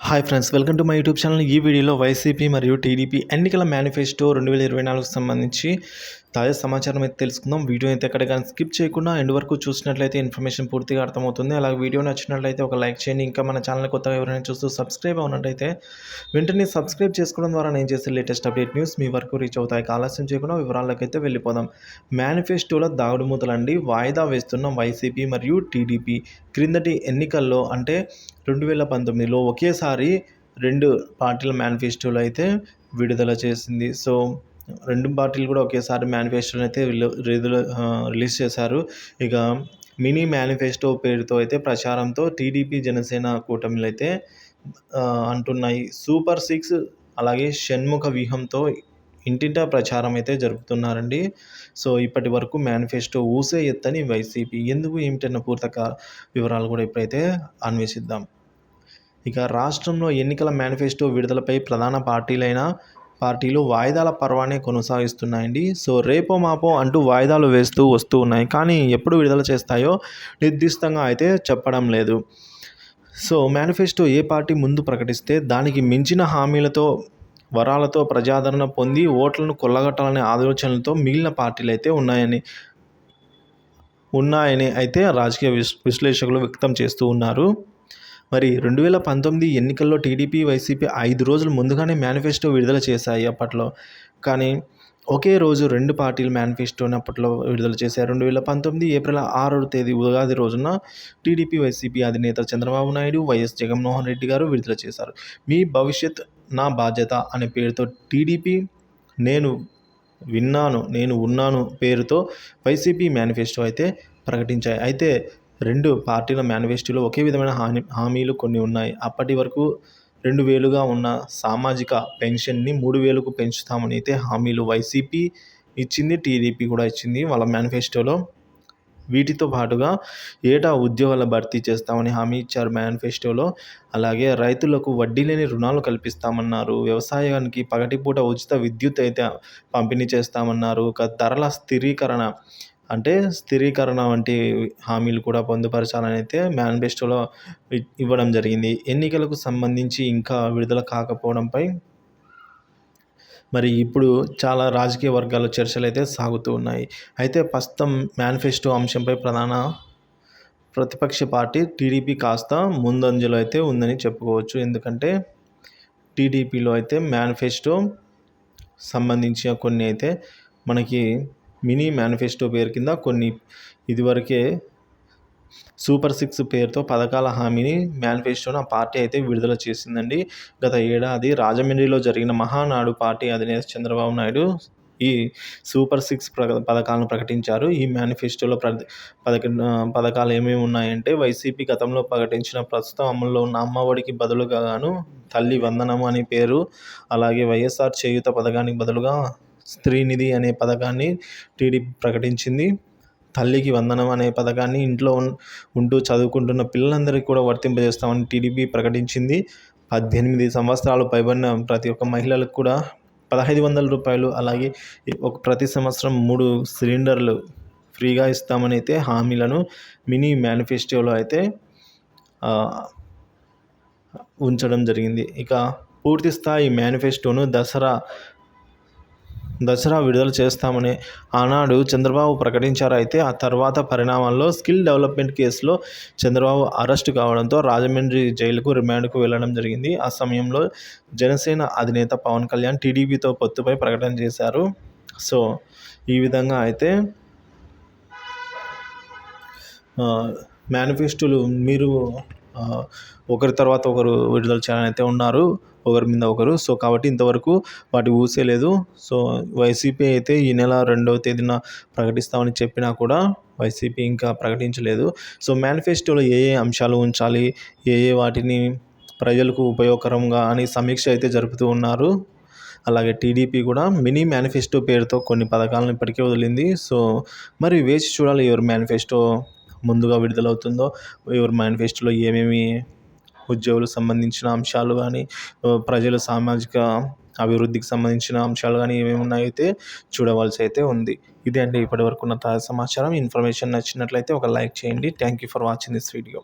Hi friends, welcome to my YouTube channel. ఈ వీడియోలో YCP మరియు టీడీపీ ఎన్నికల మేనిఫెస్టో 2024కు సంబంధించి తాజా సమాచారం అయితే తెలుసుకుందాం. వీడియో అయితే ఎక్కడ కానీ స్కిప్ చేయకుండా ఎండ్ వరకు చూసినట్లయితే ఇన్ఫర్మేషన్ పూర్తిగా అర్థమవుతుంది. అలాగే వీడియో నచ్చినట్లయితే ఒక లైక్ చేయండి. ఇంకా మన ఛానల్ కొత్తగా ఎవరైనా చూస్తూ సబ్స్క్రైబ్ అవునట్టయితే వెంటనే సబ్స్క్రైబ్ చేసుకోవడం ద్వారా నేను చేసే లేటెస్ట్ అప్డేట్ న్యూస్ మీ వరకు రీచ్ అవుతాయి. ఆలస్యం చేయకుండా వివరాలకైతే వెళ్ళిపోదాం. మేనిఫెస్టోలో దాగుడుమూతలండి. వాయిదా వేస్తున్న వైసీపీ మరియు టీడీపీ క్రిందటి ఎన్నికల్లో అంటే 2019లో ఒకేసారి 2 పార్టీల మేనిఫెస్టోలు అయితే విడుదల చేసింది. సో 2 పార్టీలు కూడా ఒకేసారి మేనిఫెస్టోని అయితే రిలీజ్ చేశారు. ఇక మినీ మేనిఫెస్టో పేరుతో అయితే ప్రచారంతో టీడీపీ జనసేన కూటమిలు అయితే అంటున్నాయి. సూపర్ 6 అలాగే షణ్ముఖ వ్యూహంతో ఇంటింటా ప్రచారం అయితే జరుపుతున్నారండి. సో ఇప్పటి వరకు మేనిఫెస్టో ఊసే ఎత్తని వైసీపీ ఎందుకు ఏమిటన్న పూర్తి వివరాలు కూడా ఇప్పుడైతే అన్వేషిద్దాం. ఇక రాష్ట్రంలో ఎన్నికల మేనిఫెస్టో విడుదలపై ప్రధాన పార్టీలు వాయిదాల పర్వానే కొనసాగిస్తున్నాయండి. సో రేపో మాపో అంటూ వాయిదాలు వేస్తూ వస్తూ ఉన్నాయి. కానీ ఎప్పుడు విడుదల చేస్తాయో నిర్దిష్టంగా అయితే చెప్పడం లేదు. సో మేనిఫెస్టో ఏ పార్టీ ముందు ప్రకటిస్తే దానికి మించిన హామీలతో వరాలతో ప్రజాదరణ పొంది ఓట్లను కొల్లగొట్టాలనే ఆలోచనలతో మిగిలిన పార్టీలు అయితే ఉన్నాయని అయితే రాజకీయ విశ్లేషకులు వ్యక్తం చేస్తూ ఉన్నారు. మరి 2019 ఎన్నికల్లో టీడీపీ, వైసీపీ 5 రోజులు ముందుగానే మేనిఫెస్టో విడుదల చేశాయి అప్పట్లో. కానీ ఒకే రోజు 2 పార్టీలు మేనిఫెస్టోని అప్పట్లో విడుదల చేశారు. 2019 ఏప్రిల్ 6వ తేదీ ఉగాది రోజున టీడీపీ, వైసీపీ అధినేత చంద్రబాబు నాయుడు, వైఎస్ జగన్మోహన్ రెడ్డి గారు విడుదల చేశారు. మీ భవిష్యత్ నా బాధ్యత అనే పేరుతో టీడీపీ నేను ఉన్నాను పేరుతో వైసీపీ మేనిఫెస్టో అయితే ప్రకటించాయి. అయితే 2 పార్టీల మేనిఫెస్టోలో ఒకే విధమైన హామీలు కొన్ని ఉన్నాయి. అప్పటి వరకు 2000గా ఉన్న సామాజిక పెన్షన్ని 3000కు పెంచుతామని అయితే హామీలు వైసీపీ ఇచ్చింది, టీడీపీ కూడా ఇచ్చింది వాళ్ళ మేనిఫెస్టోలో. వీటితో పాటుగా ఏటా ఉద్యోగాల భర్తీ చేస్తామని హామీ ఇచ్చారు మేనిఫెస్టోలో. అలాగే రైతులకు వడ్డీ లేని రుణాలు కల్పిస్తామన్నారు. వ్యవసాయానికి పగటిపూట ఉచిత విద్యుత్ అయితే పంపిణీ చేస్తామన్నారు. ధరల స్థిరీకరణ వంటి హామీలు కూడా పొందుపరచాలని అయితే మేనిఫెస్టోలో ఇవ్వడం జరిగింది. ఎన్నికలకు సంబంధించి ఇంకా విడుదల కాకపోవడంపై మరి ఇప్పుడు చాలా రాజకీయ వర్గాల చర్చలు అయితే సాగుతూ ఉన్నాయి. అయితే ప్రస్తుతం మేనిఫెస్టో అంశంపై ప్రధాన ప్రతిపక్ష పార్టీ టీడీపీ కాస్త ముందంజలో అయితే ఉందని చెప్పుకోవచ్చు. ఎందుకంటే టీడీపీలో అయితే మేనిఫెస్టో సంబంధించిన కొన్ని అయితే మనకి మినీ మేనిఫెస్టో పేరు కింద కొన్ని ఇదివరకే సూపర్ 6 పేరుతో పథకాల హామీని మేనిఫెస్టోను ఆ పార్టీ అయితే విడుదల చేసిందండి. గత ఏడాది రాజమండ్రిలో జరిగిన మహానాడు పార్టీ అధినేత చంద్రబాబు నాయుడు ఈ సూపర్ 6 పథకాలను ప్రకటించారు. ఈ మేనిఫెస్టోలో పథకాలు ఏమేమి ఉన్నాయంటే వైసీపీ గతంలో ప్రకటించిన ప్రస్తుతం అమల్లో ఉన్న అమ్మఒడికి బదులుగాను తల్లి వందనం అనే పేరు, అలాగే వైఎస్ఆర్ చేయూత పథకానికి బదులుగా స్త్రీనిధి అనే పథకాన్ని టీడీపీ ప్రకటించింది. తల్లికి వందనం అనే పథకాన్ని ఇంట్లో ఉంటూ చదువుకుంటున్న పిల్లలందరికీ కూడా వర్తింపజేస్తామని టీడీపీ ప్రకటించింది. 18 సంవత్సరాలు పైబడిన ప్రతి ఒక్క మహిళలకు కూడా 1500 రూపాయలు, అలాగే ప్రతి సంవత్సరం 3 సిలిండర్లు ఫ్రీగా ఇస్తామని అయితే హామీలను మినీ మేనిఫెస్టోలో అయితే ఉంచడం జరిగింది. ఇక పూర్తి స్థాయి మేనిఫెస్టోను దసరా విడుదల చేస్తామని ఆనాడు చంద్రబాబు ప్రకటించారు. అయితే ఆ తర్వాత పరిణామాల్లో స్కిల్ డెవలప్మెంట్ కేసులో చంద్రబాబు అరెస్టు కావడంతో రాజమండ్రి జైలుకు రిమాండ్కు వెళ్లడం జరిగింది. ఆ సమయంలో జనసేన అధినేత పవన్ కళ్యాణ్ టీడీపీతో పొత్తుపై ప్రకటన చేశారు. సో ఈ విధంగా అయితే మేనిఫెస్టోలు మీరు ఒకరి తర్వాత ఒకరు విడుదల చేయాలని అయితే ఉన్నారు, ఒకరి మీద ఒకరు. సో కాబట్టి ఇంతవరకు వాటి ఊసే లేదు. సో వైసీపీ అయితే ఈ నెల 2వ తేదీన ప్రకటిస్తామని చెప్పినా కూడా వైసీపీ ఇంకా ప్రకటించలేదు. సో మేనిఫెస్టోలో ఏ అంశాలు ఉంచాలి, వాటిని ప్రజలకు ఉపయోగకరంగా అని సమీక్ష అయితే జరుపుతూ ఉన్నారు. అలాగే టీడీపీ కూడా మినీ మేనిఫెస్టో పేరుతో కొన్ని పథకాలను ఇప్పటికే వదిలింది. సో మరి వేచి చూడాలి ఎవరి మేనిఫెస్టో ముందుగా విడుదలవుతుందో, ఎవరి మేనిఫెస్టోలో ఏమేమి ఉద్యోగులకు సంబంధించిన అంశాలు కానీ, ప్రజల సామాజిక అభివృద్ధికి సంబంధించిన అంశాలు కానీ ఏమేమి ఉన్నాయైతే చూడవలసి అయితే ఉంది. ఇదే అండి ఇప్పటివరకు ఉన్న తాజా సమాచారం. ఇన్ఫర్మేషన్ నచ్చినట్లయితే ఒక లైక్ చేయండి. Thank you for watching this video.